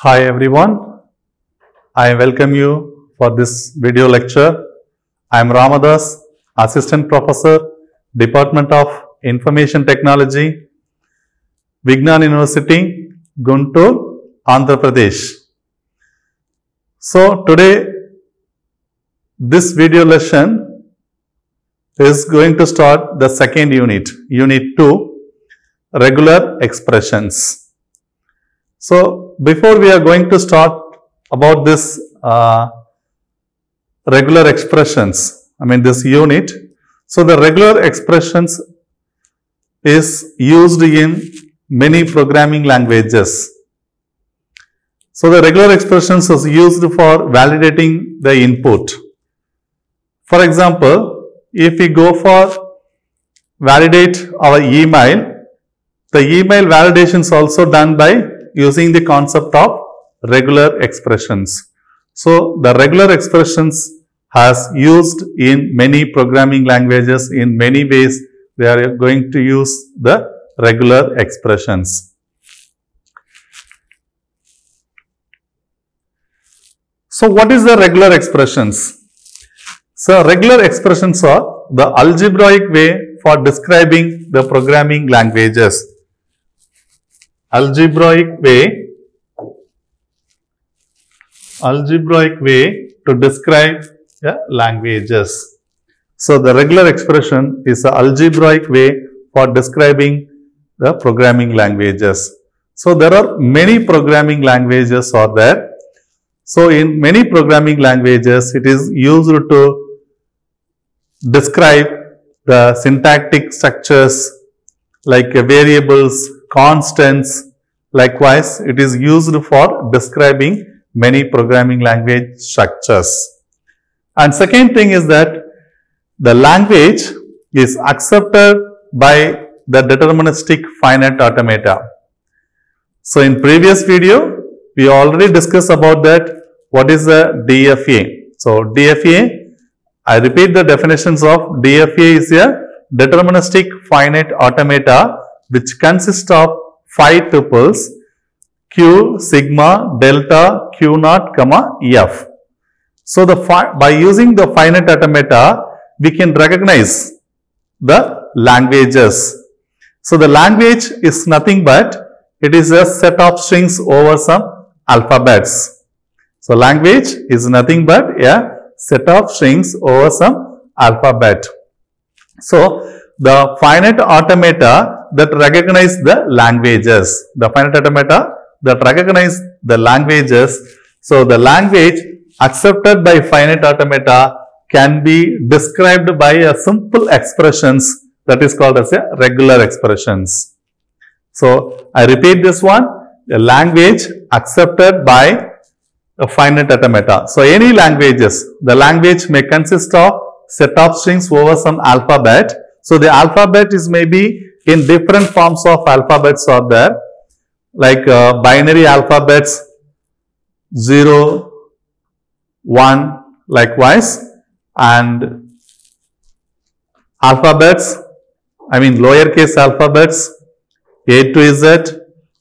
Hi everyone, I welcome you for this video lecture. I am Ramadas, Assistant Professor, Department of Information Technology, Vignan University, Guntur, Andhra Pradesh. So today this video lesson is going to start the second unit, Unit 2, Regular Expressions. So before we are going to start about this regular expressions, this unit. So the regular expressions is used in many programming languages. So the regular expressions is used for validating the input. For example, if we go for validate our email, the email validation is also done by using the concept of regular expressions. So the regular expressions has used in many programming languages. In many ways they are going to use the regular expressions. So what is the regular expressions? So regular expressions are the algebraic way for describing the programming languages. Algebraic way to describe languages. So the regular expression is the algebraic way for describing the programming languages. So there are many programming languages are there. So in many programming languages it is used to describe the syntactic structures like variables, constants. Likewise, it is used for describing many programming language structures. And second thing is that the language is accepted by the deterministic finite automata. So in previous video, we already discussed about that. What is the DFA? So DFA, I repeat the definitions of DFA is a deterministic finite automata which consists of 5 tuples Q, sigma, delta, Q naught, comma, F. So by using the finite automata, we can recognize the languages. So the language is nothing but it is a set of strings over some alphabets. So language is nothing but a set of strings over some alphabet. So the finite automata that recognize the languages. The finite automata that recognize the languages. So the language accepted by finite automata can be described by a simple expressions that is called as a regular expressions. So I repeat this one, the language accepted by a finite automata. So any languages, the language may consist of set of strings over some alphabet. So the alphabet is maybe in different forms of alphabets are there, like binary alphabets 0, 1, likewise, and alphabets, lowercase alphabets A to Z,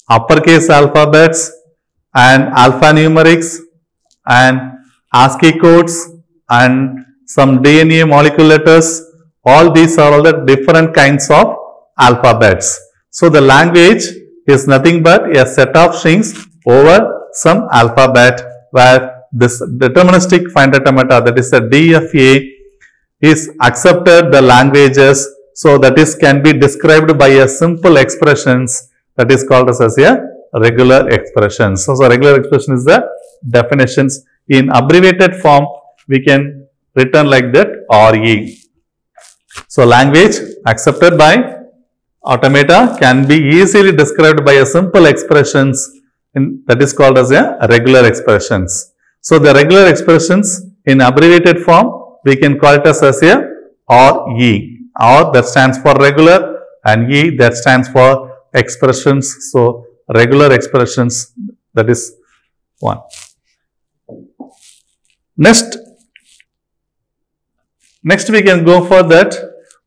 uppercase alphabets and alphanumerics and ASCII codes and some DNA molecule letters. All these are all the different kinds of alphabets. So the language is nothing but a set of strings over some alphabet, where this deterministic finite automata, that is the DFA, is accepted the languages. So that is can be described by a simple expressions that is called as a regular expressions. So regular expression is the definitions. In abbreviated form we can written like that RE. So language accepted by automata can be easily described by a simple expressions that is called as a regular expressions. So the regular expressions in abbreviated form we can call it as a RE. R that stands for regular and E that stands for expressions. So regular expressions, that is one. Next we can go for that.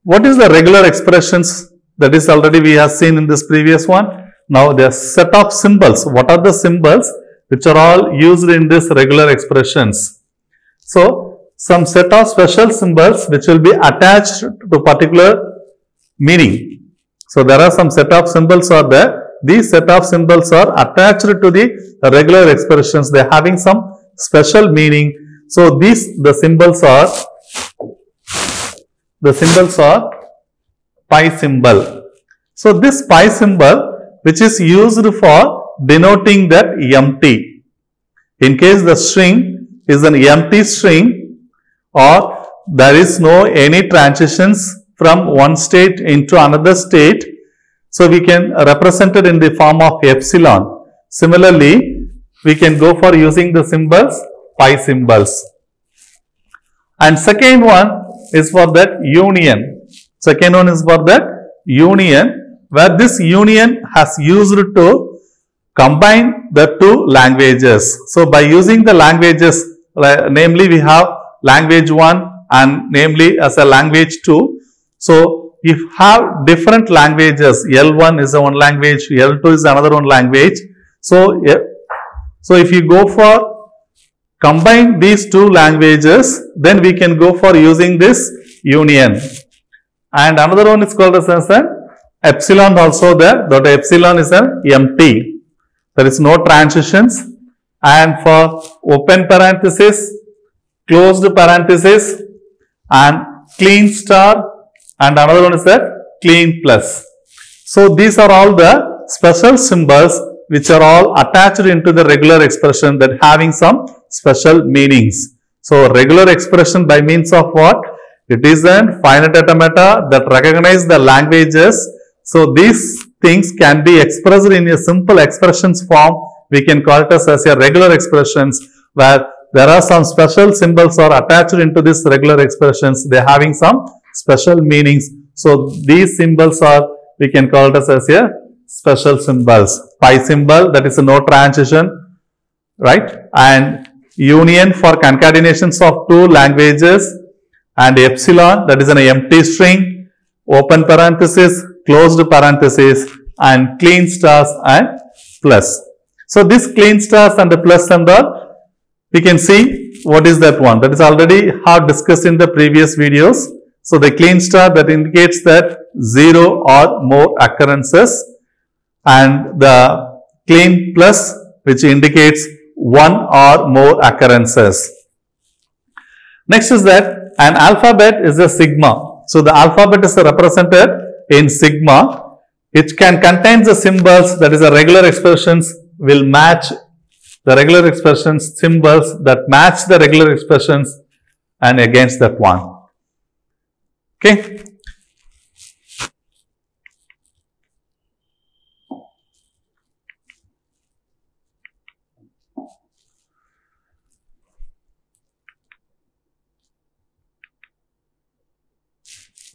What is the regular expressions? That is already we have seen in this previous one. Now the set of symbols. What are the symbols which are all used in this regular expressions. So, some set of special symbols which will be attached to particular meaning. So, there are some set of symbols are there. These set of symbols are attached to the regular expressions. They are having some special meaning. So, the symbols are pi symbol. So, this pi symbol which is used for denoting that empty. In case the string is an empty string or there is no any transitions from one state into another state, so we can represent it in the form of epsilon. Similarly, we can go for using the symbols pi symbols. And second one is for that union. Second one is for that union, where this union has used to combine the two languages. So, by using the languages, namely we have language 1 and namely as a language 2. So, if have different languages, L1 is one language, L2 is another one language. So if you go for combine these two languages, then we can go for using this union. And another one is called as an epsilon also there. That epsilon is an empty. There is no transitions. And for open parenthesis, closed parenthesis, and clean star, and another one is that clean plus. So, these are all the special symbols which are all attached into the regular expression that having some special meanings. So, regular expression by means of what? It is a finite automata that recognize the languages. So, these things can be expressed in a simple expressions form. We can call it as a regular expressions, where there are some special symbols are attached into this regular expressions. They are having some special meanings. So, these symbols are, we can call it as a special symbols. Pi symbol, that is a no transition, right? And union for concatenations of two languages, and epsilon, that is an empty string, open parenthesis, closed parenthesis, and clean stars and plus. So, this clean stars and the plus symbol, we can see what is that one. That is already have discussed in the previous videos. So, the clean star that indicates that 0 or more occurrences, and the clean plus which indicates 1 or more occurrences. Next is that an alphabet is a sigma. So, the alphabet is represented in sigma. It can contain the symbols, that is the regular expressions will match the regular expressions, symbols that match the regular expressions and against that one. Okay.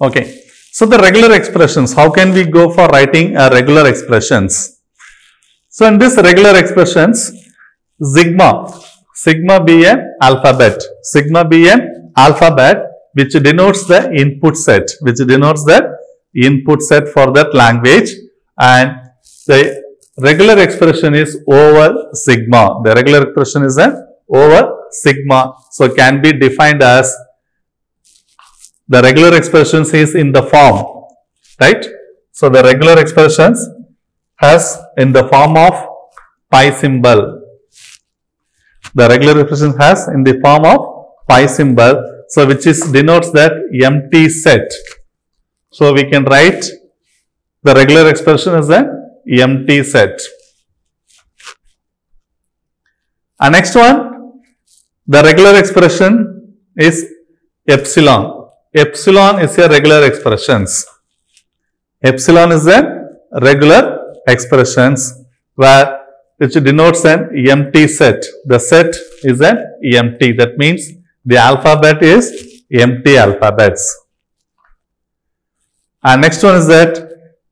Okay. So, the regular expressions, how can we go for writing regular expressions? So, in this regular expressions, sigma be an alphabet, sigma be an alphabet which denotes the input set, for that language, and the regular expression is over sigma. The regular expression is an over sigma. So, can be defined as the regular expressions is in the form, right? So, the regular expressions has in the form of pi symbol. The regular expression has in the form of pi symbol. So, which is denotes that empty set. So, we can write the regular expression as an empty set. And next one, the regular expression is epsilon. Epsilon is a regular expressions. Epsilon is a regular expressions where which denotes an empty set. The set is an empty. That means the alphabet is empty alphabets. And next one is that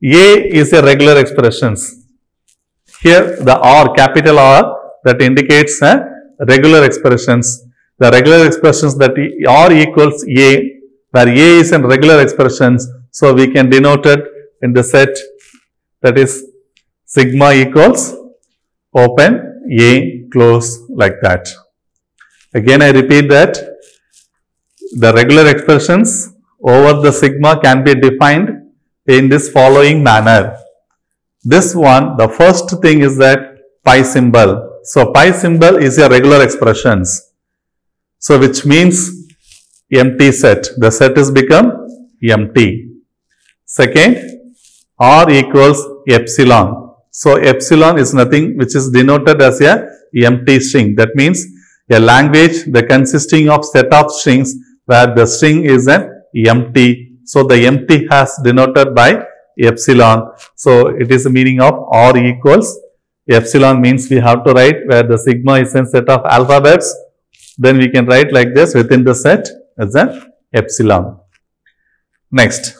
A is a regular expressions. Here the R, capital R, that indicates regular expressions. The regular expressions that R equals A, where A is in regular expressions. So, we can denote it in the set, that is sigma equals open A. close like that. Again, I repeat that the regular expressions over the sigma can be defined in this following manner. This one, the first thing is that pi symbol. So, pi symbol is a regular expressions. So, which means empty set. The set is become empty. Second, R equals epsilon. So, epsilon is nothing which is denoted as a empty string. That means a language that consisting of set of strings where the string is an empty. So, the empty has denoted by epsilon. So, it is the meaning of R equals epsilon means we have to write where the sigma is a set of alphabets. Then we can write like this within the set as an epsilon. Next,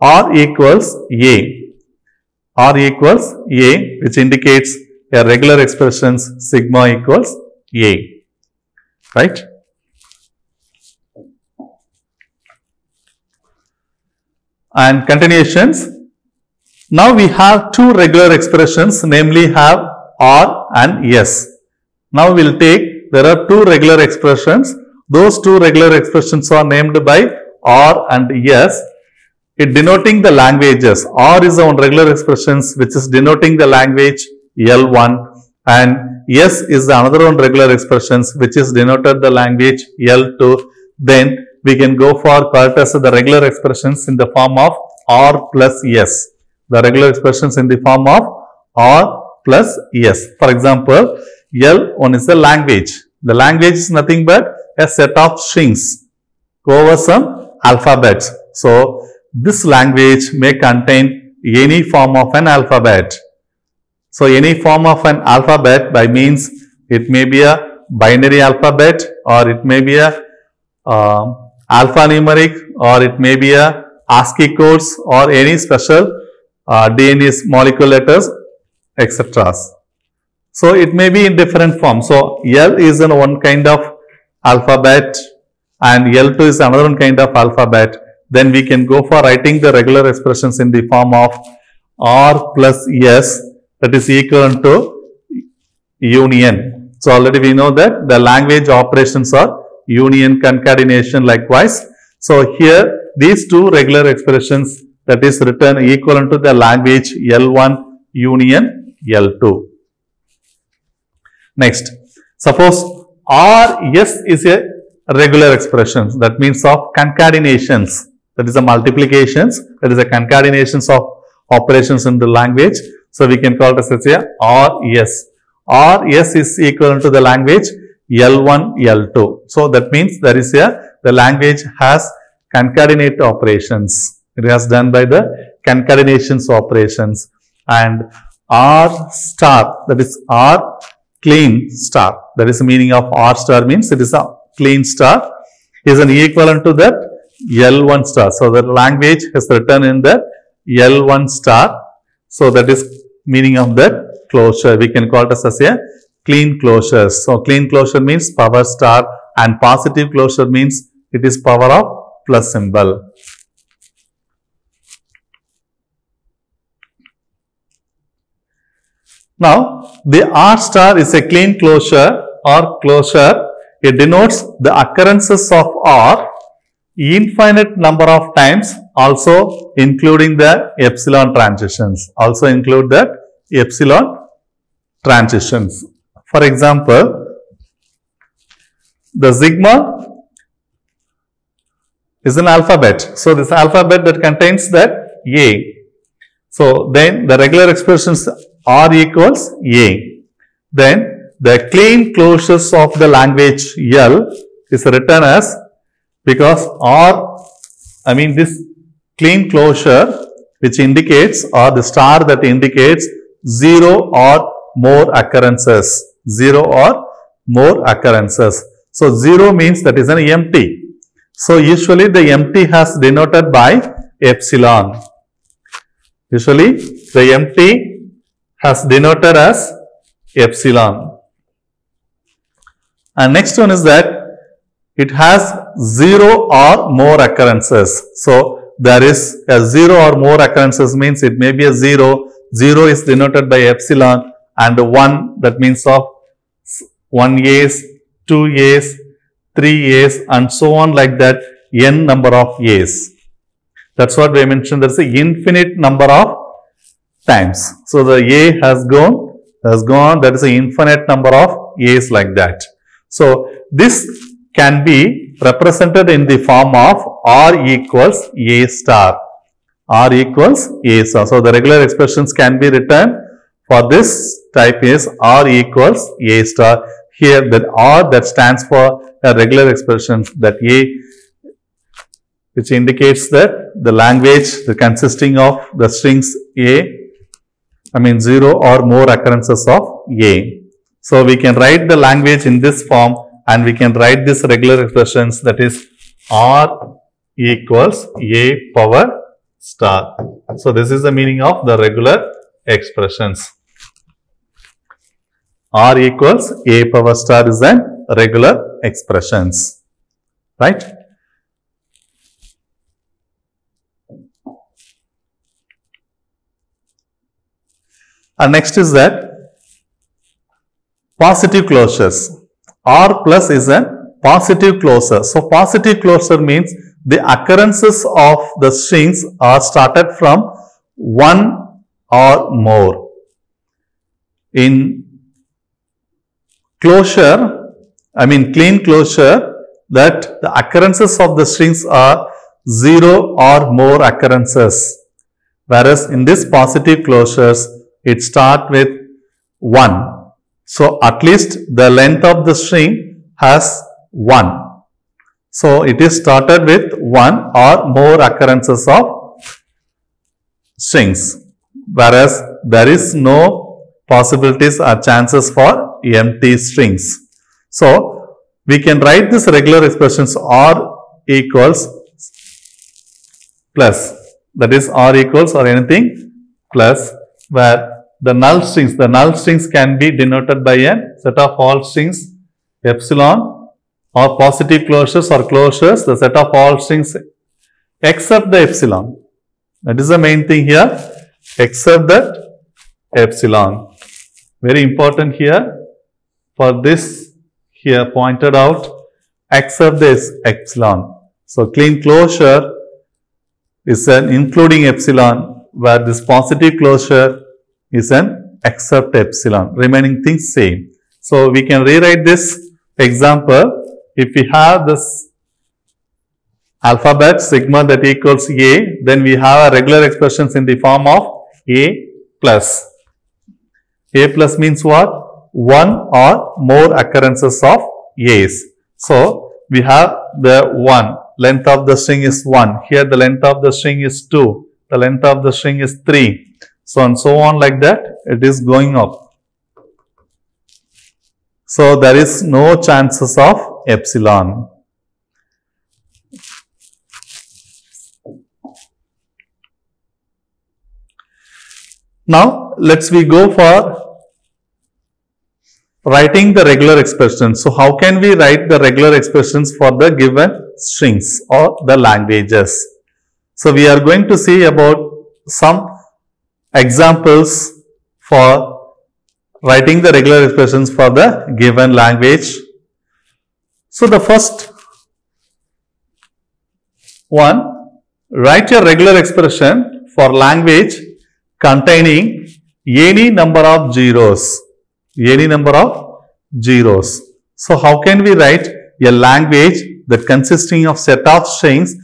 R equals A. R equals A, which indicates a regular expressions sigma equals A. Right? And continuations. Now we have two regular expressions, namely have R and S. Now we will take, there are two regular expressions. Those two regular expressions are named by R and S. It denoting the languages. R is one regular expressions which is denoting the language L1, and S is another one regular expressions which is denoted the language L2. Then we can go for called as the regular expressions in the form of R plus S. The regular expressions in the form of R plus S. For example, L1 is a language. The language is nothing but a set of strings over some alphabets. So, this language may contain any form of an alphabet. So, any form of an alphabet by means it may be a binary alphabet, or it may be a alphanumeric, or it may be a ASCII codes, or any special DNA's molecular letters, etc. So, it may be in different forms. So, L is in one kind of alphabet and L2 is another one kind of alphabet. Then we can go for writing the regular expressions in the form of R plus S, that is equivalent to union. So, already we know that the language operations are union, concatenation likewise. So, here these two regular expressions that is written equivalent to the language L1 union L2. Next, suppose RS is a regular expression, that means of concatenations, that is a multiplications, that is a concatenations of operations in the language. So, we can call it as a RS. RS is equivalent to the language L1 L2. So, that means there is the language has concatenate operations. It has done by the concatenations operations, and R star, that is R clean star, that is the meaning of R star means it is a clean star, is an equivalent to that L1 star. So, the language is written in the L1 star. So, that is meaning of that closure. We can call it as a clean closure. So, clean closure means power star, and positive closure means it is power of plus symbol. Now, the R star is a clean closure or closure. It denotes the occurrences of R infinite number of times, also including the epsilon transitions. Also include that epsilon transitions. For example, the sigma is an alphabet. So, this alphabet that contains that A. So, then the regular expressions R equals A. Then the clean closures of the language L is written as, because this clean closure which indicates, or the star that indicates 0 or more occurrences. 0 or more occurrences. So, 0 means that is an empty. So, usually the empty has denoted by epsilon. Usually the empty has denoted as epsilon. And next one is that it has 0 or more occurrences. So, there is a 0 or more occurrences means it may be a 0. 0 is denoted by epsilon, and 1 that means of 1 A's, 2 A's, 3 A's and so on like that, n number of A's. That's what we mentioned. There's an infinite number of times. So the A has gone, that is an infinite number of A's like that. So this can be represented in the form of R equals A star. R equals A star. So the regular expressions can be written for this type is R equals A star. Here that R that stands for a regular expression, that A which indicates that the language consisting of the strings A, 0 or more occurrences of A. So we can write the language in this form and we can write this regular expressions, that is R equals A power star. So this is the meaning of the regular expressions. R equals A power star is an regular expressions, right? And next is that positive closures. R plus is a positive closure. So positive closure means the occurrences of the strings are started from 1 or more. In closure, clean closure, that the occurrences of the strings are 0 or more occurrences. Whereas in this positive closures, it starts with 1. So at least the length of the string has 1. So it is started with 1 or more occurrences of strings. Whereas there is no possibilities or chances for empty strings. So we can write this regular expressions R equals plus, that is R equals or anything plus, where the null strings can be denoted by a set of all strings epsilon, or positive closures or closures, the set of all strings except the epsilon. That is the main thing here, except that epsilon. Very important here, for this here pointed out, except this epsilon. So clean closure is an including epsilon, where this positive closure is an except epsilon, remaining things same. So we can rewrite this example. If we have this alphabet sigma that equals A, then we have a regular expressions in the form of A plus. A plus means what? 1 or more occurrences of A's. So we have the 1, length of the string is 1. Here the length of the string is 2. The length of the string is 3. So and so on like that, it is going up. So there is no chances of epsilon. Now let's we go for writing the regular expressions. So how can we write the regular expressions for the given strings or the languages? So we are going to see about some examples for writing the regular expressions for the given language. So the first one, write your regular expression for language containing any number of zeros. Any number of zeros. So how can we write a language that consisting of set of strings?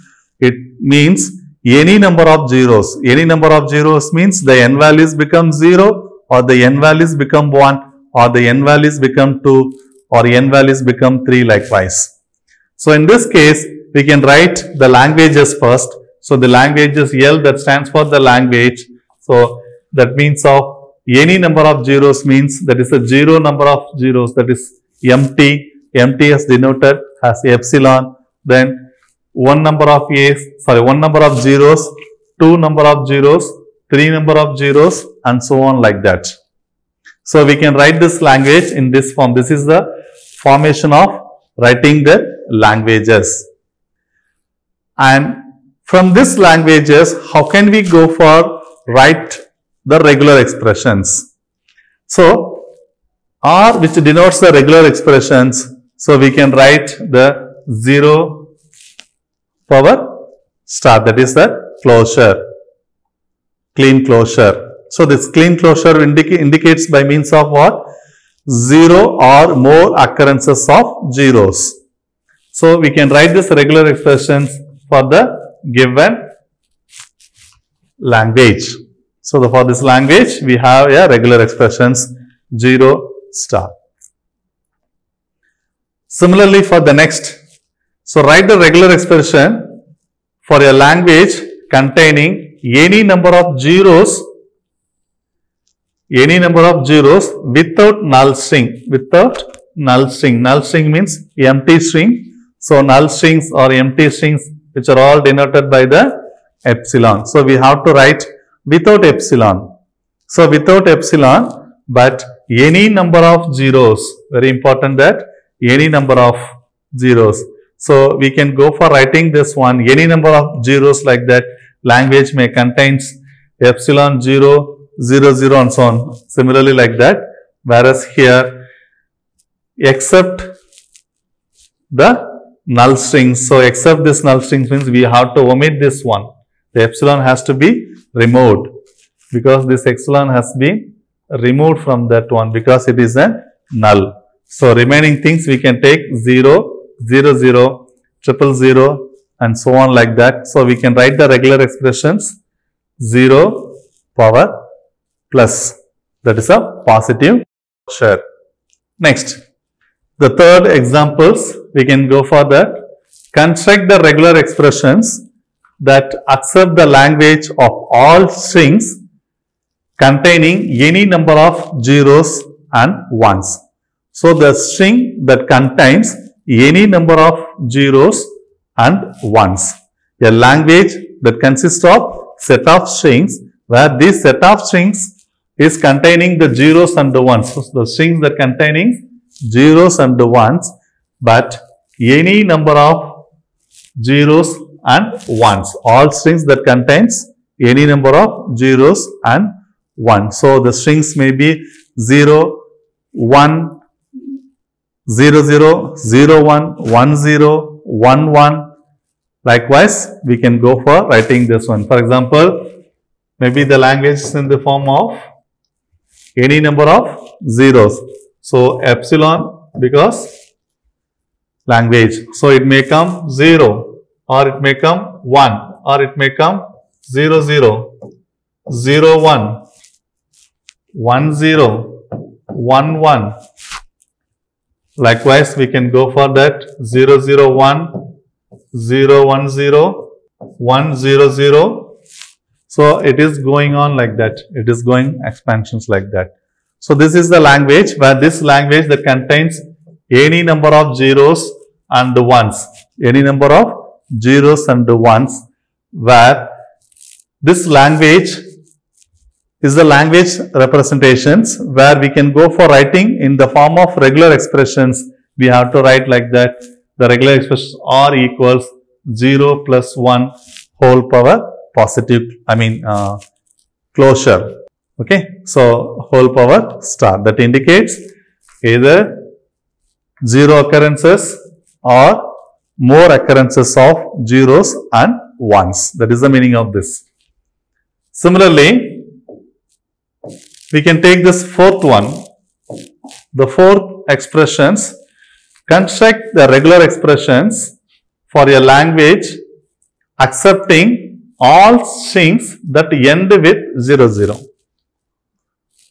It means any number of zeros. Any number of zeros means the n values become 0, or the n values become 1, or the n values become 2, or n values become 3 likewise. So in this case, we can write the languages first. So the language is L, that stands for the language. So that means of any number of zeros means that is a 0 number of zeros, that is empty. Empty is denoted as epsilon. Then one number of zeros, 2 number of zeros, 3 number of zeros, and so on like that. So we can write this language in this form. This is the formation of writing the languages. And from this languages, how can we go for write the regular expressions? So R which denotes the regular expressions. So we can write the 0 power star, that is the closure, clean closure. So this clean closure indicates by means of what? 0 or more occurrences of zeros. So we can write this regular expressions for the given language. So for this language we have a regular expressions 0 star. Similarly for the next, so write the regular expression for a language containing any number of zeros without null string. Null string means empty string. So null strings or empty strings which are all denoted by the epsilon. So we have to write without epsilon. So without epsilon, but any number of zeros. Very important that any number of zeros. So we can go for writing this one. Any number of zeros like that. Language may contains epsilon 0, 0, 0 and so on. Similarly like that. Whereas here, except the null strings. So except this null strings means we have to omit this one. The epsilon has to be removed because this epsilon has been removed from that one because it is a null. So remaining things we can take 0, 0, 0, 0, 0 and so on like that. So we can write the regular expressions 0 power plus, that is a positive closure. Next, the third examples we can go for that. Construct the regular expressions that accept the language of all strings containing any number of zeros and ones. So the string that contains any number of zeros and ones. A language that consists of set of strings where this set of strings is containing the zeros and the ones. So the strings that containing zeros and the ones, but any number of zeros and ones. All strings that contains any number of zeros and 1. So the strings may be 0, 1, 0, 0, 0, 1, 1, 0, 1, 1. Likewise, we can go for writing this one. For example, maybe the language is in the form of any number of zeros. So epsilon because language. So it may come 0 or it may come 1 or it may come 0, 0, 0, 1. 1, 0, 1, 1. Likewise, we can go for that 0, 0, 1, 0, 1, 0, 1, 0, 0. So it is going on like that. It is going expansions like that. So this is the language where this language that contains any number of zeros and the ones. Any number of zeros and the ones, where this language is the language representations where we can go for writing in the form of regular expressions. We have to write like that. The regular expressions R equals 0 plus 1 whole power positive, closure. Okay. So whole power star, that indicates either 0 occurrences or more occurrences of zeros and ones. That is the meaning of this. Similarly, we can take this fourth one. The fourth expressions, construct the regular expressions for a language accepting all strings that end with 0, 0.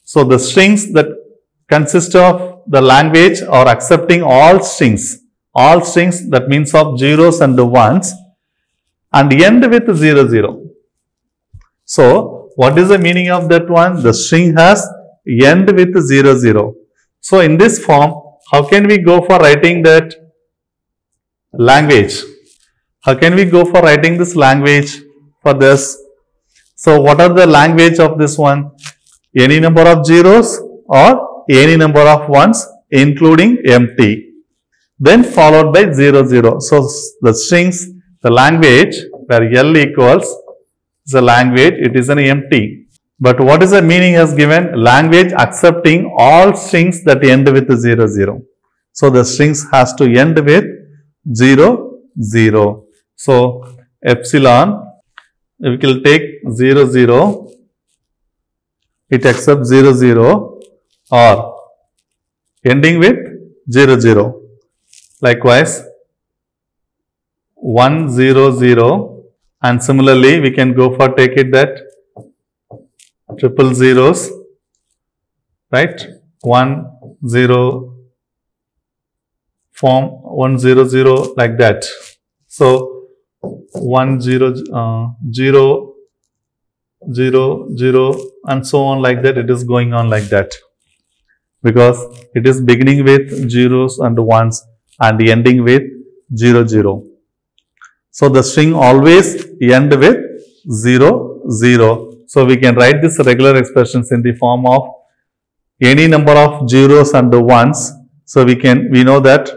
So the strings that consist of the language are accepting all strings that means of zeros and the ones and end with 0, 0. So what is the meaning of that one? The string has end with 0, 0. So in this form, how can we go for writing that language? How can we go for writing this language for this? So what are the language of this one? Any number of zeros or any number of ones including empty. Then followed by 0, 0. So the strings, the language where L equals the language, it is an empty. But what is the meaning as given? Language accepting all strings that end with 0, 0. So the strings has to end with 0, 0. So epsilon, we will take 0, 0. It accepts 0, 0 or ending with 0, 0. Likewise, 1, 0, 0. And similarly, we can go for take it that triple zeros, right? 1, 0 form 1, 0, 0 like that. So 1, 0, 0, 0, 0 and so on like that. It is going on like that because it is beginning with zeros and ones and ending with 0, 0. So the string always end with 0, 0. So we can write this regular expressions in the form of any number of zeros and ones. So we know that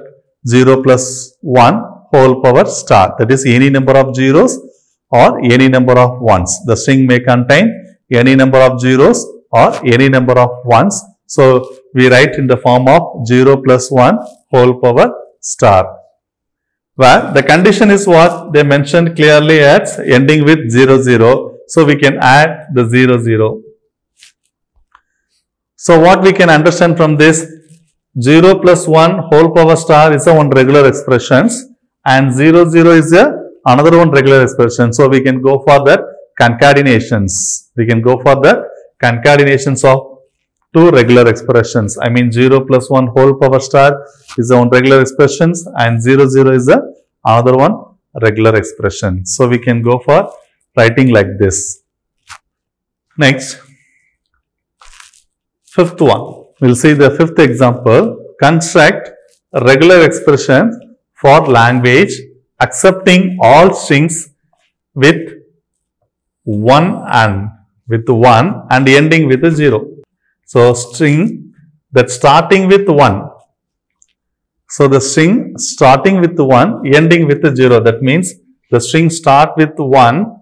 0 plus 1 whole power star, that is any number of zeros or any number of ones. The string may contain any number of zeros or any number of ones. So we write in the form of 0 plus 1 whole power star, where the condition is what they mentioned clearly as ending with 0, 0. So we can add the 0, 0. So what we can understand from this, 0 plus 1 whole power star is a one regular expressions and 0, 0 is another one regular expression. So we can go for the concatenations. We can go for the concatenations of two regular expressions. I mean 0 plus 1 whole power star is one regular expressions and 0, 0 is another one regular expression. So we can go for writing like this. Next, fifth one. We'll see the fifth example. Construct regular expressions for language accepting all strings with 1 and ending with a 0. So string that starting with 1. So the string starting with 1, ending with a 0. That means the string start with 1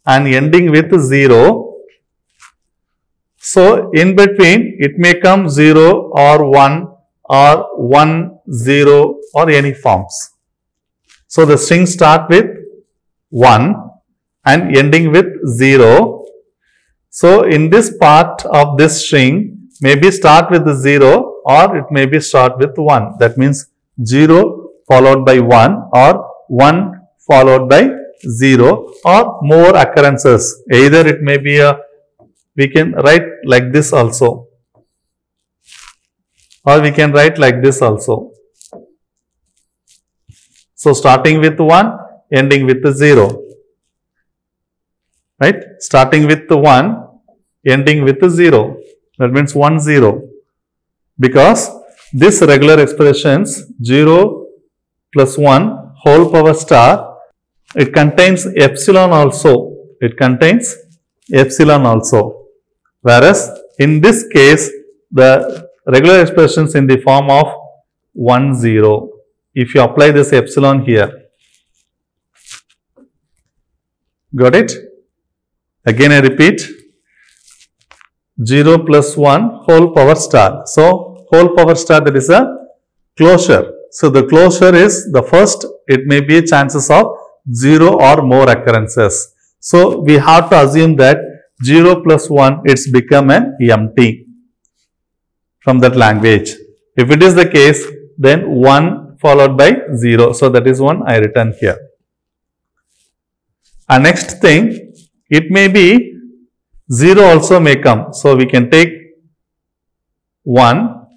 and ending with 0. So in between it may come 0 or 1 or 1, 0 or any forms. So the string start with 1 and ending with 0. So in this part of this string maybe start with 0 or it may be start with 1. That means 0 followed by 1 or 1 followed by 0 or more occurrences. Either it may be we can write like this also, or we can write like this also. So starting with 1, ending with 0, right? Starting with 1, ending with 0. That means 1, 0. Because this regular expressions 0 plus 1 whole power star, it contains epsilon also. It contains epsilon also. Whereas in this case, the regular expressions in the form of 1, 0. If you apply this epsilon here. Got it? Again I repeat. 0 plus 1 whole power star. So whole power star, that is a closure. So the closure is the first, it may be chances of 0 or more occurrences. So we have to assume that 0 plus 1, it's become an empty from that language. If it is the case, then 1 followed by 0. So that is one I written here. And next thing, it may be 0 also may come. So we can take 1,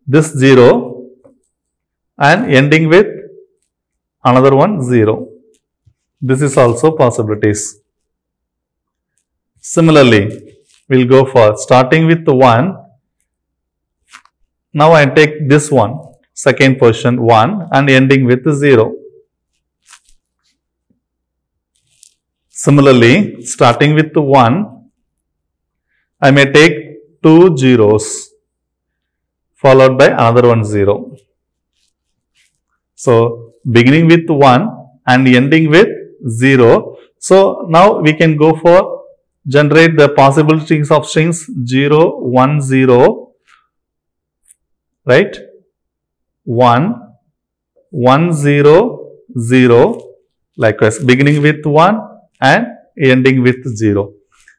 this 0 and ending with another one 0. This is also possibilities. Similarly, we'll go for starting with 1. Now I take this one, second position 1 and ending with 0. Similarly, starting with 1, I may take 2 zeros followed by another one 0. So beginning with 1 and ending with 0. So now we can go for generate the possible strings of strings 0, 1, 0, right? 1, 1, 0, 0, likewise beginning with 1 and ending with 0.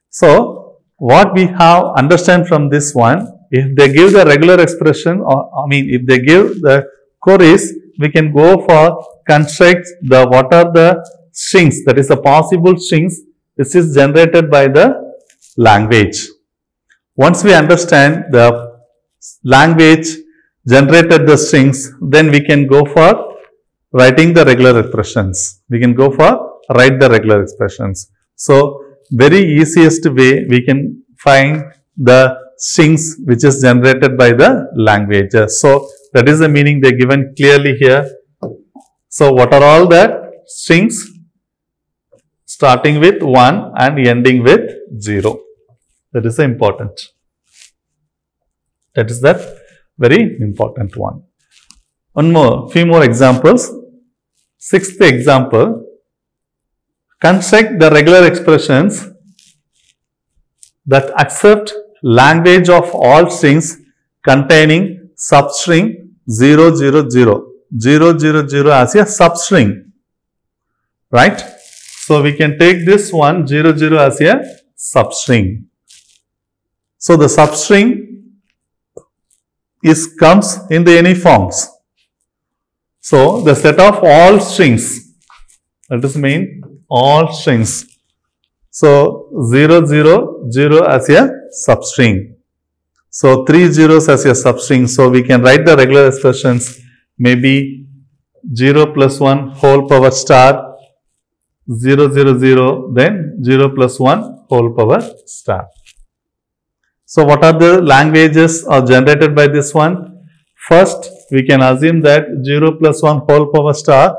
So, what we have understand from this one, if they give the regular expression, or if they give the queries, we can go for construct the what are the strings, that is the possible strings. This is generated by the language. Once we understand the language generated the strings, then we can go for writing the regular expressions. We can go for write the regular expressions. So, very easiest way we can find the strings which is generated by the languages. So, that is the meaning they are given clearly here. So, what are all the strings? Starting with 1 and ending with 0. That is important. That is that very important one. Few more examples. Sixth example. Construct the regular expressions that accept language of all strings containing substring 0, 0, 0. 0, 0, 0 as a substring. Right? So, we can take this one 0, 0 as a substring. So, the substring comes in the any forms. So, the set of all strings, that is mean all strings. So, 0, 0, 0 as a substring. So, 3 zeros as a substring. So, we can write the regular expressions maybe 0 plus 1 whole power star 0, 0, 0, then 0 plus 1 whole power star. So, what are the languages are generated by this one? First, we can assume that 0 plus 1 whole power star,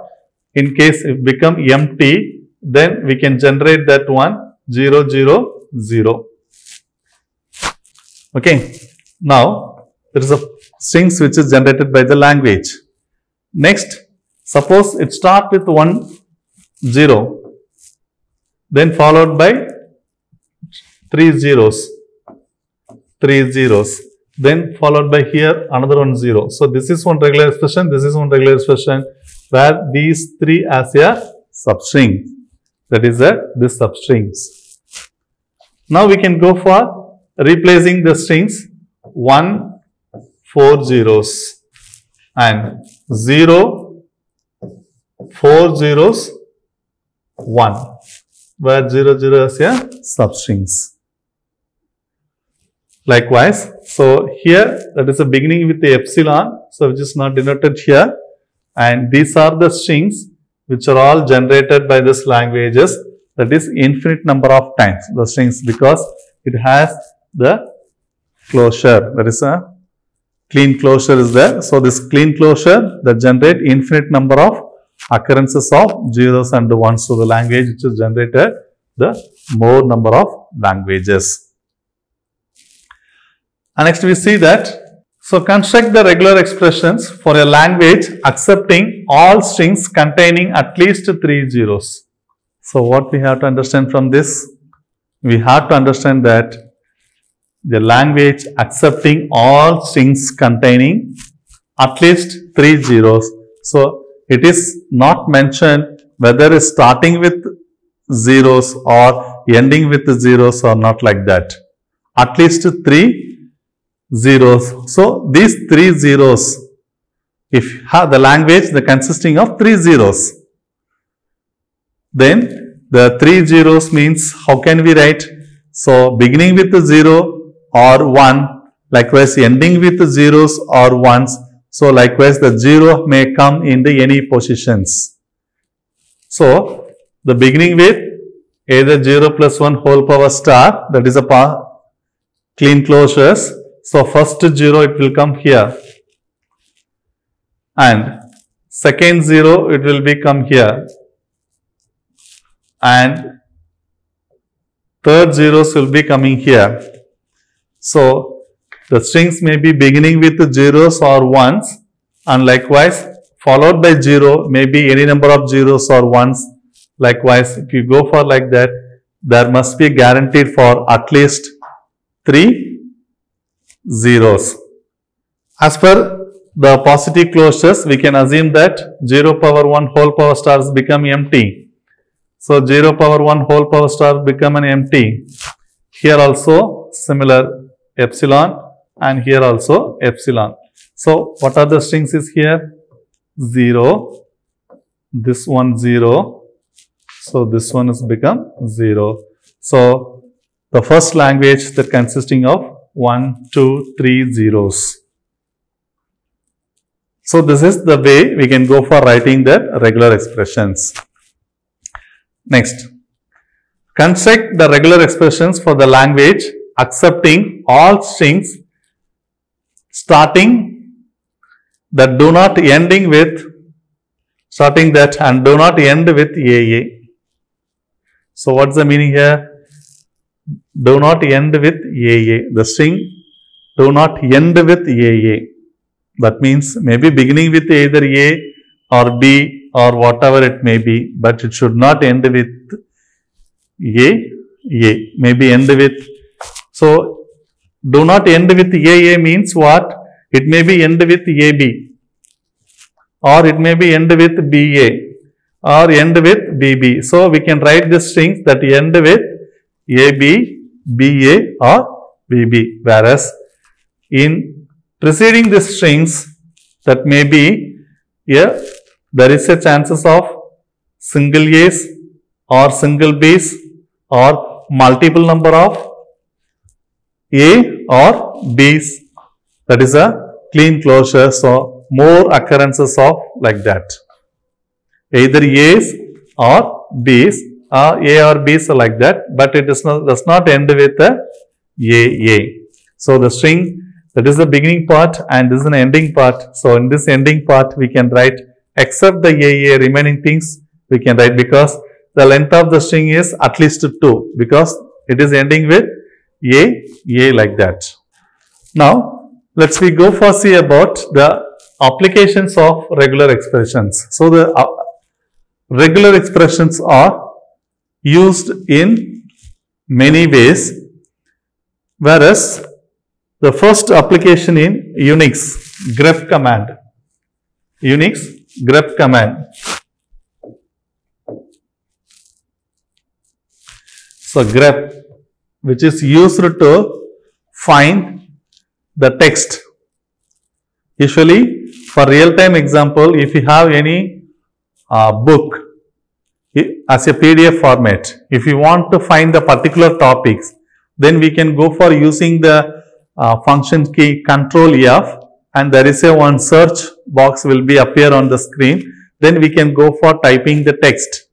in case it become empty, then we can generate that one 0, 0, 0. Okay. Now, there is a strings which is generated by the language. Next, suppose it starts with 1, 0. Then followed by 3 zeros, then followed by here another 1 0. So, this is one regular expression, this is one regular expression where these 3 as a substring, that is this substrings. Now, we can go for replacing the strings 1, 4 zeros and 0, 4 zeros, 1. Where 0, 0 is a substrings. Likewise, so here that is a beginning with the epsilon, so which is not denoted here, and these are the strings which are all generated by this languages, that is infinite number of times the strings, because it has the closure, that is a clean closure is there. So, this clean closure that generate infinite number of occurrences of zeros and ones. So, the language which is generated the more number of languages. And next we see that, so construct the regular expressions for a language accepting all strings containing at least 3 zeros. So, what we have to understand from this? We have to understand that the language accepting all strings containing at least 3 zeros. So, it is not mentioned whether it's starting with zeros or ending with zeros or not like that. At least 3 zeros. So, these 3 zeros, if have the language the consisting of 3 zeros, then the 3 zeros means how can we write? So, beginning with 0 or 1, likewise ending with zeros or ones. So, likewise the 0 may come in the any positions. So, the beginning with either 0 plus 1 whole power star, that is a clean closures. So, first 0 it will come here and second 0 it will become here and third zeros will be coming here. So, the strings may be beginning with zeros or ones and likewise followed by 0 may be any number of zeros or ones. Likewise, if you go for like that, there must be guaranteed for at least 3 zeros. As per the positive closures, we can assume that 0 power 1 whole power stars become empty. So 0 power 1 whole power star become an empty. Here also similar epsilon, and here also epsilon. So what are the strings is here? 0, this one 0, so this one has become 0. So the first language that consisting of 1, 2, 3 zeros. So this is the way we can go for writing the regular expressions. Next, construct the regular expressions for the language accepting all strings starting that do not ending with and do not end with AA. So what's the meaning here? Do not end with AA. The string do not end with AA. That means maybe beginning with either A or B or whatever it may be, but it should not end with A. Maybe end with. So do not end with AA means what? It may be end with AB, or it may be end with BA, or end with BB. So we can write the strings that end with AB, BA or BB. Whereas in preceding the strings that may be here, there is a chances of single A's or single B's or multiple number of A or B's. That is a clean closure. So more occurrences of like that. Either A's or B's, A or B's are like that, but it does not end with a AA. So the string, that is the beginning part and this is an ending part. So in this ending part we can write except the AA, remaining things we can write, because the length of the string is at least 2, because it is ending with A like that. Now let's we go for see about the applications of regular expressions. So the regular expressions are used in many ways, whereas the first application in Unix grep command. Unix grep command. So grep, which is used to find the text. Usually for real-time example, if you have any book as a PDF format, if you want to find the particular topics, then we can go for using the function key Control F, and there is a one search box will be appear on the screen. Then we can go for typing the text,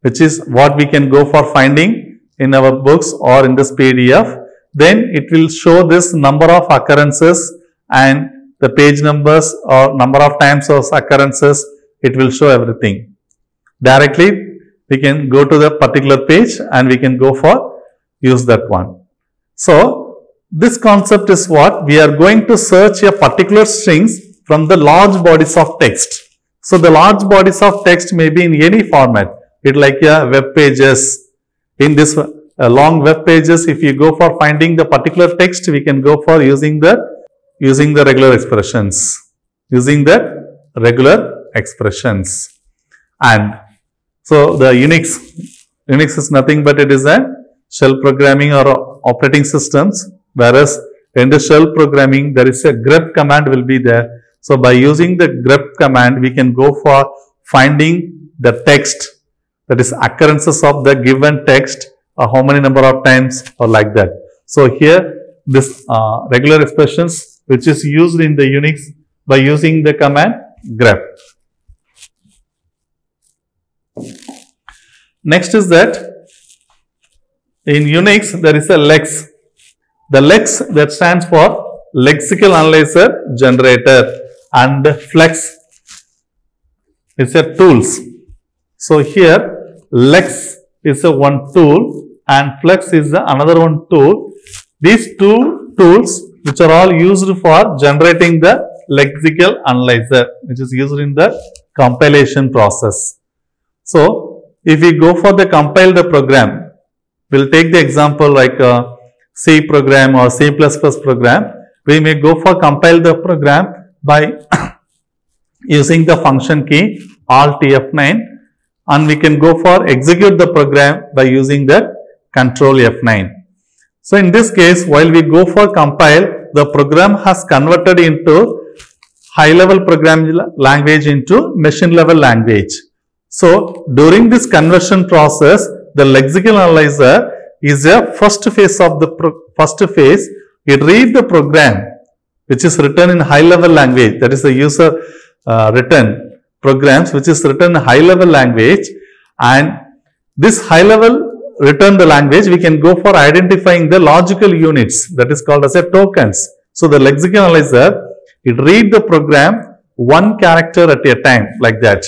which is what we can go for finding in our books or in this PDF. Then it will show this number of occurrences and the page numbers or number of times of occurrences. It will show everything. Directly we can go to the particular page and we can go for use that one. So this concept is what? We are going to search a particular strings from the large bodies of text. So the large bodies of text may be in any format. It like a web pages. In this long web pages, if you go for finding the particular text, we can go for using the regular expressions. Using the regular expressions. And so the Unix is nothing but it is a shell programming or operating systems, whereas in the shell programming there is a grep command will be there. So by using the grep command we can go for finding the text, that is occurrences of the given text or how many number of times or like that. So here this regular expressions which is used in the Unix by using the command grep. Next is that in Unix there is a lex. The lex that stands for lexical analyzer generator, and flex is a tools. So here lex is a one tool and flex is the another one tool. These two tools which are all used for generating the lexical analyzer, which is used in the compilation process. So if we go for the compile the program, we'll take the example like a C program or C++ program. We may go for compile the program by using the function key Alt F9, and we can go for execute the program by using the Control F9. So in this case, while we go for compile, the program has converted into high level programming language into machine level language. So during this conversion process, the lexical analyzer is a first phase of the It reads the program which is written in high level language, that is the user written programs which is written in high level language, and this high level return the language, we can go for identifying the logical units, that is called as a tokens. So the lexical analyzer, it read the program one character at a time like that.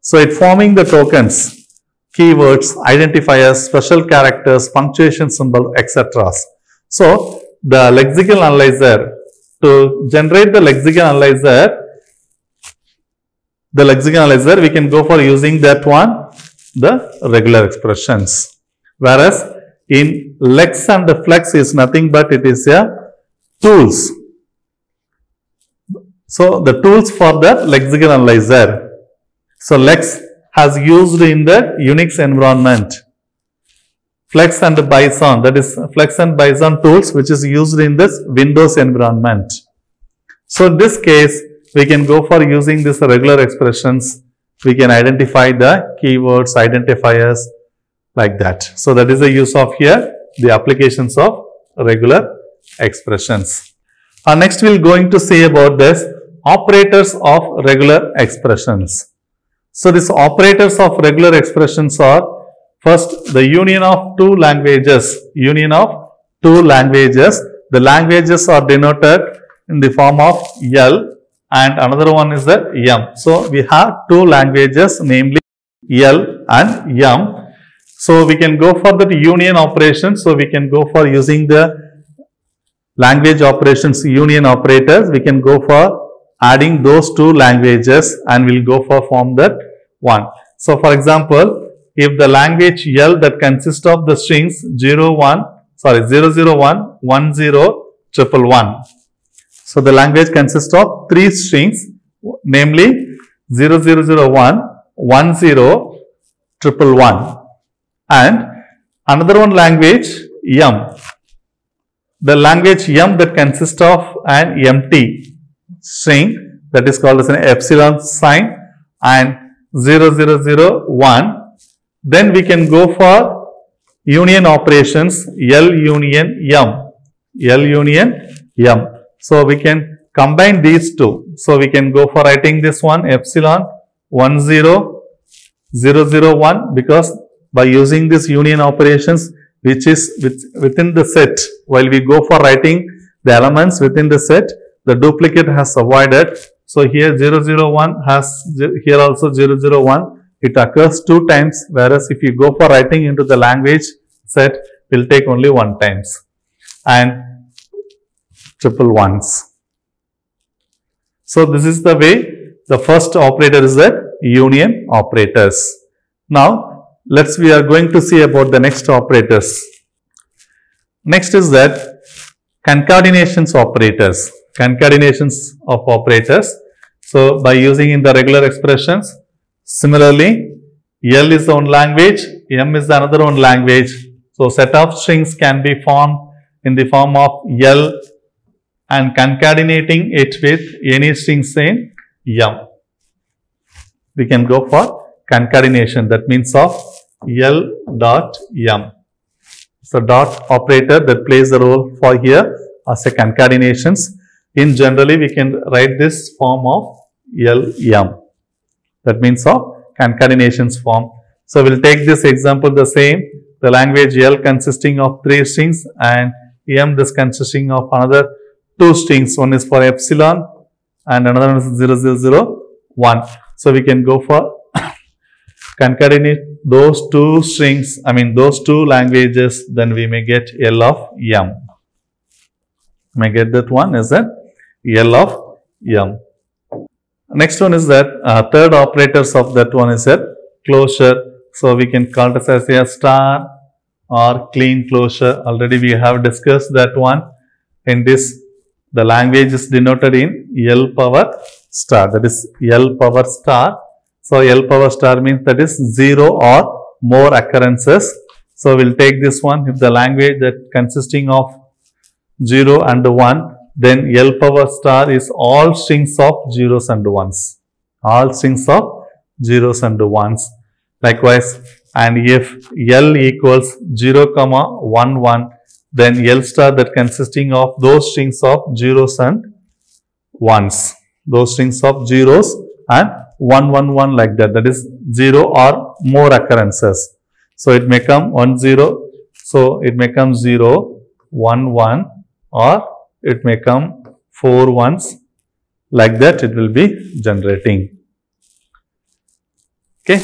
So it forming the tokens, keywords, identifiers, special characters, punctuation symbol, etc. So the lexical analyzer, to generate the lexical analyzer, we can go for using that one, the regular expressions. Whereas in lex and the flex is nothing but it is a tools. So the tools for the lexical analyzer. So lex has used in the Unix environment. Flex and Bison, that is Flex and Bison tools which is used in this Windows environment. So in this case, we can go for using this regular expressions. We can identify the keywords, identifiers like that. So that is the use of here, the applications of regular expressions. Next we are going to see about this operators of regular expressions. So these operators of regular expressions are first the union of two languages. The languages are denoted in the form of L and another one is the M. So we have two languages, namely L and M. So we can go for the union operation. So we can go for using the language operations union operators. We can go for adding those two languages and we'll go for form that one. So for example, if the language L that consists of the strings 001, 10, 111. So the language consists of three strings, namely 0001, 10, 111. And another one language M. The language M that consists of an empty string, that is called as an epsilon sign, and 0001. Then we can go for union operations L union M. So we can combine these two. So we can go for writing this one epsilon 10001, because by using this union operations which is within the set, while we go for writing the elements within the set, the duplicate has avoided. So here 001 has, here also 001, it occurs two times, whereas if you go for writing into the language set, will take only one times, and triple ones. So this is the way the first operator is the union operators. Now we are going to see about the next operators. Next is that concatenations operators. Concatenations of operators. So by using in the regular expressions, similarly L is one language, M is another one language. So set of strings can be formed in the form of L and concatenating it with any strings in M. We can go for concatenation, that means of L dot M. So dot operator that plays the role for here as a concatenations. In generally we can write this form of L M. That means of concatenations form. So we'll take this example the same. The language L consisting of three strings and M this consisting of another two strings. One is for epsilon and another one is 0001. So we can go for concatenate those two strings, those two languages, then we may get L of M. May get that one is that L of M. Next one is that third operators of that one is that closure So we can call this as a star or clean closure. Already we have discussed that one. In this, the language is denoted in L power star, that is L power star. So L power star means that is 0 or more occurrences. So we'll take this one. If the language that consisting of 0 and 1, then L power star is all strings of zeros and ones. All strings of zeros and ones. Likewise, and if L equals 0, 1, 1, then L star that consisting of those strings of zeros and ones. Those strings of zeros and 1, 1, 1 like that. That is 0 or more occurrences. So it may come 1, 0. So it may come 0, 1, 1, or it may come 4 ones. Like that it will be generating. Okay.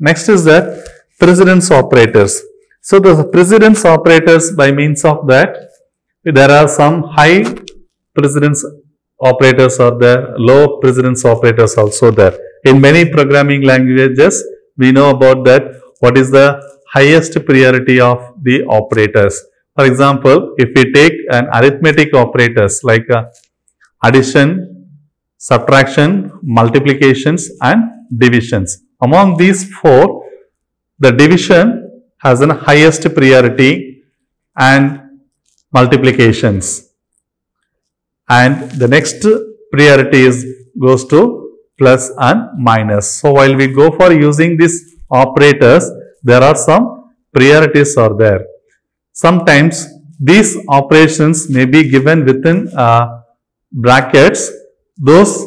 Next is that precedence operators. So the precedence operators, by means of that, there are some high precedence operators or there, low precedence operators also there. In many programming languages, we know about that what is the highest priority of the operators. For example, if we take an arithmetic operators like addition, subtraction, multiplications and divisions. Among these four, the division has an highest priority and multiplications. And the next priority goes to plus and minus. So while we go for using these operators, there are some priorities are there. Sometimes these operations may be given within brackets. Those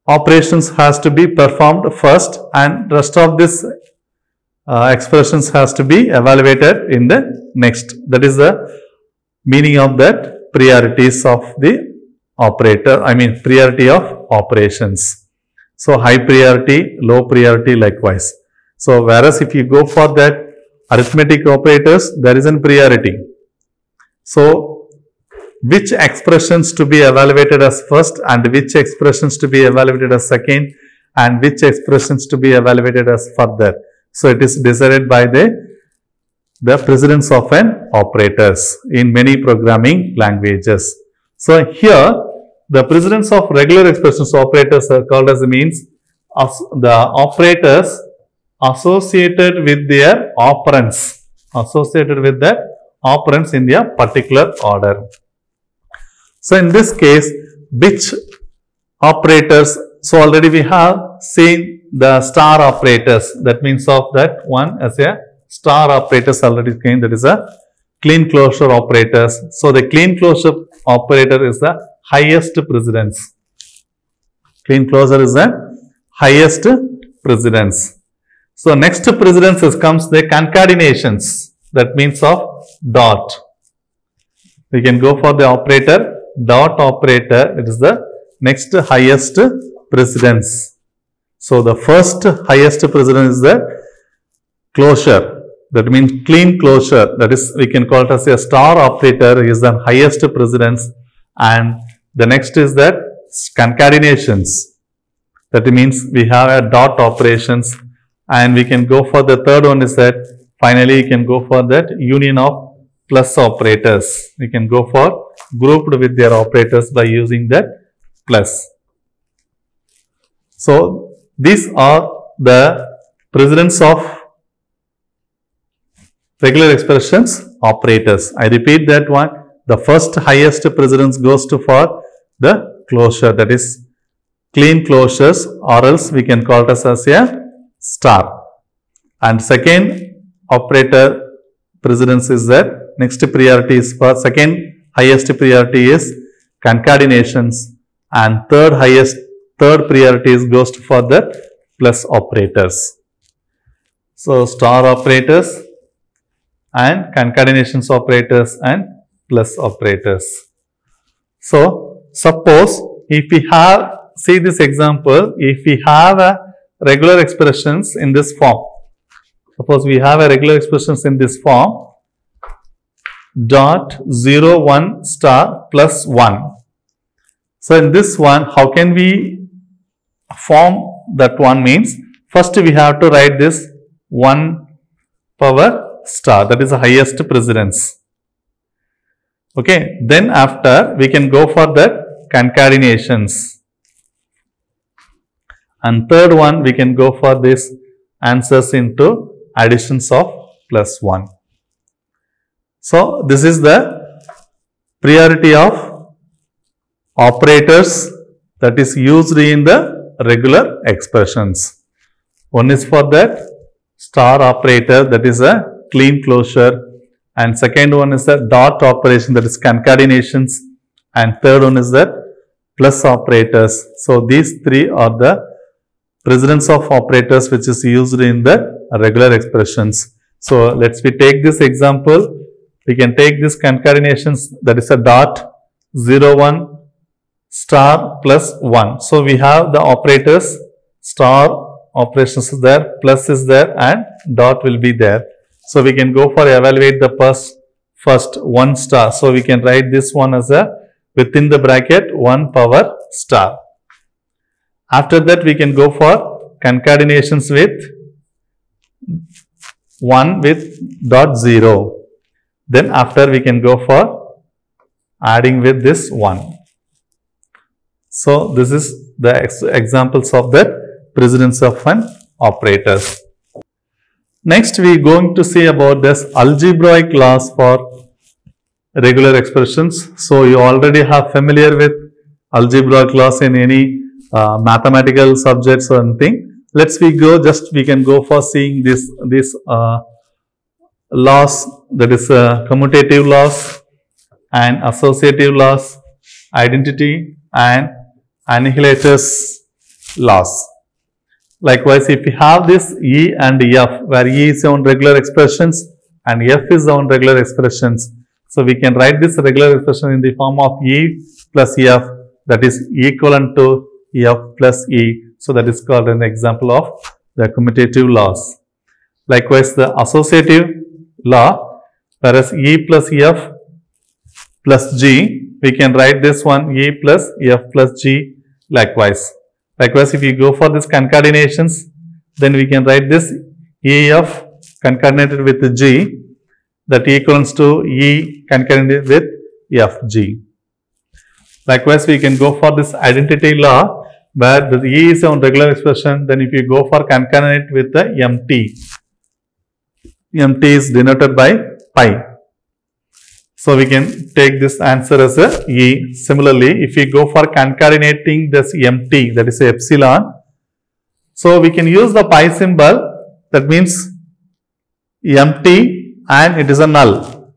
operations has to be performed first and rest of this expressions has to be evaluated in the next. That is the meaning of that priorities of the operator, priority of operations. So high priority, low priority likewise. So whereas if you go for that arithmetic operators, there is a priority. So which expressions to be evaluated as first and which expressions to be evaluated as second and which expressions to be evaluated as further. So it is decided by the precedence of an operators in many programming languages. So here the precedence of regular expressions operators are called as the means of the operators associated with their operands, in their particular order. So in this case, which operators, so already we have seen the star operators, that means of that one as a star operators already came, that is a clean closure operators. So the clean closure operator is the highest precedence. Clean closure is the highest precedence. So next precedence comes the concatenations, that means of dot. We can go for the operator, dot operator, it is the next highest precedence. So the first highest precedence is the closure, that means clean closure, that is we can call it as a star operator is the highest precedence, and the next is that concatenations, that means we have a dot operations, and we can go for the third one is that finally you can go for that union of plus operators. We can go for grouped with their operators by using that plus. So these are the precedence of regular expressions operators. I repeat that one. The first highest precedence goes to for the closure, that is clean closures, or else we can call it as a star. And second operator precedence is that next priority is for second highest priority is concatenations, and third priority goes to for the plus operators. So star operators and concatenations operators and plus operators. So suppose if we have, see this example, if we have a regular expressions in this form, suppose we have a regular expressions in this form, dot 0 1 star plus 1. So in this one, how can we form that one means, first we have to write this 1 power star, that is the highest precedence. Okay, then after we can go for the concatenations. And third one, we can go for this answers into additions of +1. So, this is the priority of operators that is used in the regular expressions. One is for that star operator, that is a clean closure, and second one is the dot operation, that is concatenations, and third one is that plus operators. So, these three are the precedence of operators which is used in the regular expressions. So, let's take this example. We can take this concatenations, that is a dot 0 1 star plus 1. So, we have the operators, star operations is there, plus is there, and dot will be there. So, we can go for evaluate the first 1 star. So, we can write this one as a within the bracket 1 power star. After that, we can go for concatenations with 1 with dot 0. Then after we can go for adding with this 1. So, this is the examples of the precedence of an operator. Next, we are going to see about this algebraic laws for regular expressions. So, you already have familiar with algebraic laws in any mathematical subjects or anything. We can go for seeing this laws, that is commutative laws and associative laws, identity and annihilators laws. Likewise, if we have this E and F, where E is on regular expressions and F is on regular expressions. So, we can write this regular expression in the form of E plus F, that is equivalent to F plus E. So, that is called an example of the commutative laws. Likewise, the associative law, whereas E plus F plus G, we can write this one E plus F plus G likewise. Likewise, if you go for this concatenations, then we can write this EF concatenated with G, that equals to E concatenated with FG. Likewise, we can go for this identity law, where the E is on regular expression. Then if you go for concatenate with the MT, MT is denoted by pi. So, we can take this answer as a E. Similarly, if we go for concatenating this MT, that is epsilon. So, we can use the pi symbol, that means MT and it is a null.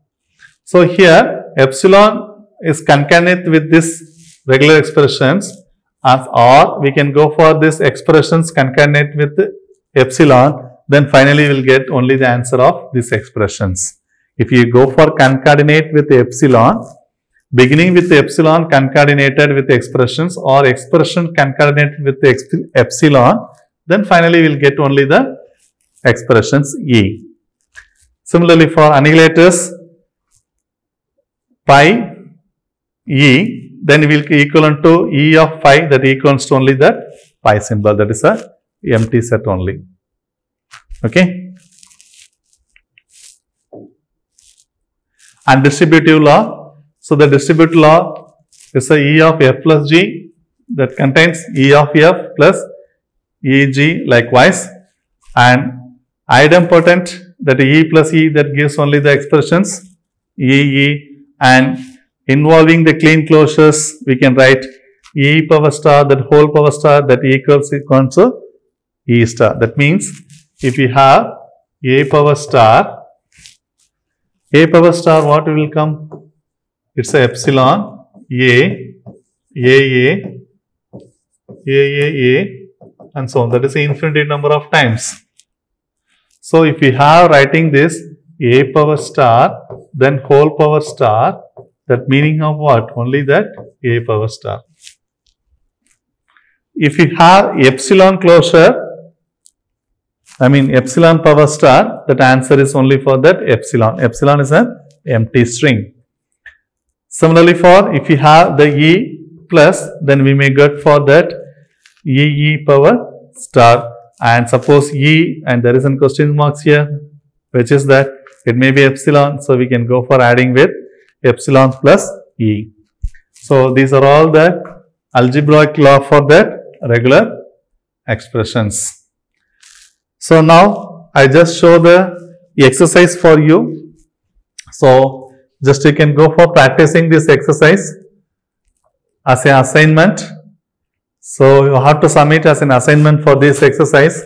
So, here epsilon is concatenate with this regular expressions, or we can go for this expressions concatenate with epsilon, then finally we will get only the answer of these expressions. If you go for concatenate with epsilon, beginning with epsilon concatenated with expressions, or expression concatenated with epsilon, then finally we will get only the expressions E. Similarly, for annihilators, pi E, then we will equivalent to E of pi, that equals to only that pi symbol, that is a empty set only. Okay. And distributive law. So, the distributive law is a E of F plus G, that contains E of F plus EG likewise, and idempotent, that E plus E, that gives only the expressions EE, and involving the clean closures, we can write E power star, that whole power star, that equals to E star. That means, if we have A power star, what will come? It's a epsilon, A, and so on. That is the infinite number of times. So, if we have writing this A power star, then whole power star, that meaning of what? Only that A power star. If you have epsilon closure, epsilon power star, that answer is only for that epsilon. Epsilon is an empty string. Similarly, for if you have the E plus, then we may get for that EE power star, and suppose E, and there is a question marks here, which is that it may be epsilon, so we can go for adding with epsilon plus E. So these are all the algebraic law for that regular expressions. So now I just show the exercise for you. So just you can go for practicing this exercise as an assignment. So you have to submit as an assignment for this exercise,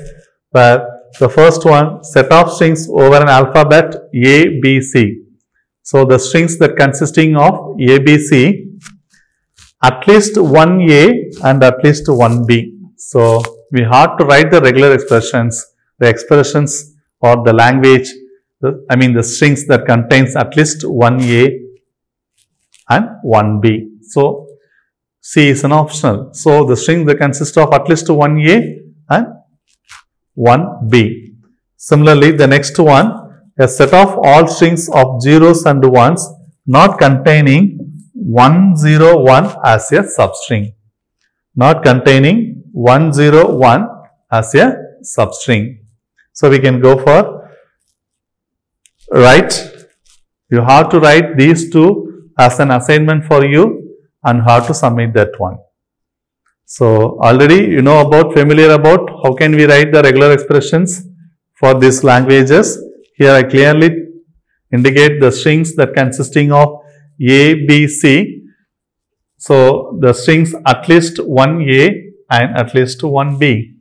where the first one, set of strings over an alphabet A, B, C. So the strings that consisting of A, B, C, at least one A and at least one B. So we have to write the regular expressions, the expressions or the language, the strings that contains at least one A and one B. So C is an optional. So the string that consists of at least one A and one B. Similarly, the next one, a set of all strings of zeros and ones not containing 101 as a substring. Not containing 101 as a substring. So we can go for write. You have to write these two as an assignment for you and how to submit that one. So already you know familiar about how can we write the regular expressions for these languages. Here I clearly indicate the strings that consisting of A, B, C. So the strings at least one A and at least one B.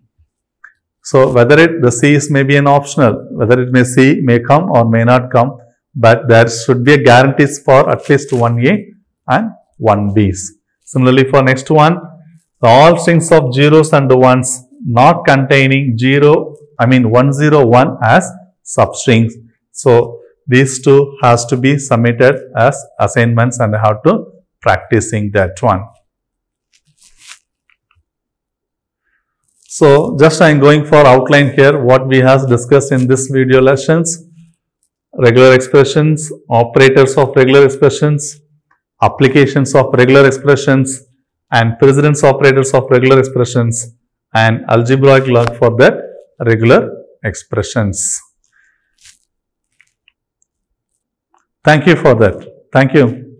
So whether the C is maybe an optional, whether it C may come or may not come, but there should be a guarantees for at least one A and one B's. Similarly for next one, all strings of zeros and ones not containing 101 as substrings. So these two has to be submitted as assignments and how to practicing that one. So just I am going for outline here what we have discussed in this video lessons: regular expressions, operators of regular expressions, applications of regular expressions, and precedence operators of regular expressions, and algebraic log for that regular expressions. Thank you for that. Thank you.